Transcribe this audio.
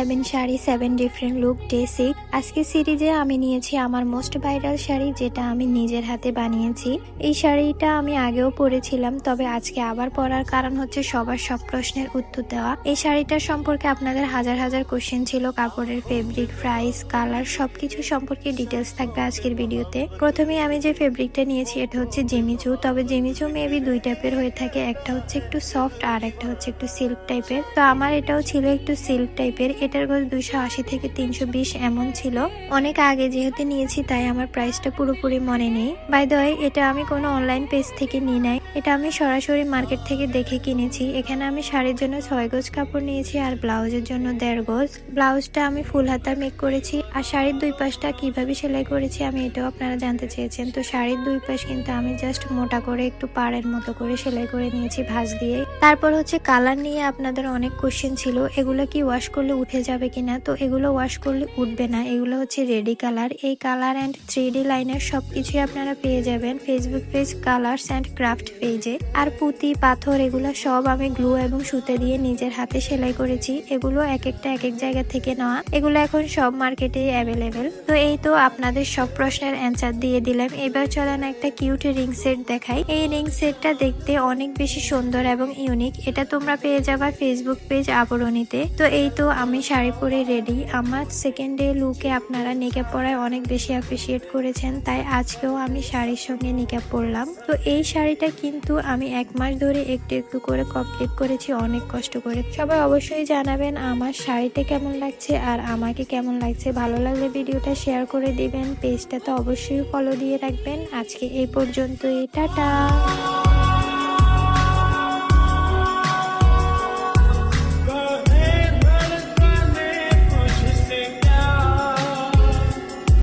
7 sari 7 different look day 6। আজকে সিরিজে আমি নিয়েছি আমার মোস্ট ভাইরাল শাড়ি, যেটা আমি নিজের হাতে বানিয়েছি। এই শাড়িটা আমি আগেও পরেছিলাম, তবে আজকে আবার পরার কারণ হচ্ছে সবার সব প্রশ্নের উত্তর দেওয়া। এই শাড়িটার সম্পর্কে আপনাদের হাজার হাজার কোশ্চেন ছিল, কাপড়ের ফেব্রিক, প্রাইস, কালার সবকিছু সম্পর্কে ডিটেলস থাকবে আজকের ভিডিওতে। প্রথমে আমি যে ফেব্রিকটা নিয়েছি এটা হচ্ছে জিমিচু। তবে জিমিচু মেবি দুই টাইপের হয়ে থাকে, একটা হচ্ছে একটু সফট আর একটা হচ্ছে একটু সিল্ক টাইপের। তো আমার এটাও ছিল একটু সিল্ক টাইপের। এটার গজ 280 থেকে 320 এমন ছিল। অনেক আগে যেহেতু নিয়েছি তাই আমার প্রাইসটা পুরোপুরি মনে নেই। বাই দ্য ওয়ে, এটা আমি কোনো অনলাইন পেজ থেকে নিই নাই, এটা আমি সরাসরি মার্কেট থেকে দেখে কিনেছি। এখানে আমি শাড়ির জন্য 6 গজ কাপড় নিয়েছি আর ব্লাউজের জন্য 1.5 গজ। ব্লাউজটা আমি ফুল হাতা মেক করেছি। আর শাড়ির দুই পাশটা কিভাবে সেলাই করেছি আমি এটাও আপনারা জানতে চেয়েছেন। তো শাড়ির দুই পাশ কিন্তু আমি জাস্ট মোটা করে একটু পাড়ের মতো করে সেলাই করে নিয়েছি ভাঁজ দিয়ে। তারপর হচ্ছে কালার নিয়ে আপনাদের অনেক কোশ্চেন ছিল, এগুলো কি ওয়াশ করলে উঠে যাবে কিনা। তো এগুলো ওয়াশ করলে উঠবে না, এগুলো হচ্ছে রেডি কালার। এই কালার অ্যান্ড 3D লাইনের সবকিছুই আপনারা পেয়ে যাবেন Facebook page colours and craft পেজে। আর পুঁতি পাথর এগুলো সব আমি গ্লু এবং সুতে দিয়ে নিজের হাতে সেলাই করেছি। এগুলো এক একটা এক এক জায়গা থেকে নেওয়া, এগুলো এখন সব মার্কেটে অ্যাভেলেবেল। তো এই তো আপনাদের সব প্রশ্নের অ্যান্সার দিয়ে দিলাম। এবার চলেন একটা কিউট রিং সেট দেখাই। এই রিং সেটটা দেখতে অনেক বেশি সুন্দর এবং ইউনিক। এটা তোমরা পেয়ে যাবা ফেসবুক পেজ আবরণীতে। তো এই তো আমি শাড়ি পরে রেডি। আমার সেকেন্ড ডে লুকে আপনারা নিকাব পরায় অনেক বেশি অ্যাপ্রিসিয়েট করেছেন, তাই আজকেও আমি শাড়ির সঙ্গে নিকাব পরলাম। তো এই শাড়িটা কিন্তু আমি 1 মাস ধরে একটু একটু করে কমপ্লিট করেছি, অনেক কষ্ট করে। সবাই অবশ্যই জানাবেন আমার শাড়িটা কেমন লাগছে আর আমাকে কেমন লাগছে। ভালো লাগলে ভিডিওটা শেয়ার করে দিবেন, পেজটা তো অবশ্যই ফলো দিয়ে রাখবেন। আজকে এই পর্যন্তই, টাটা।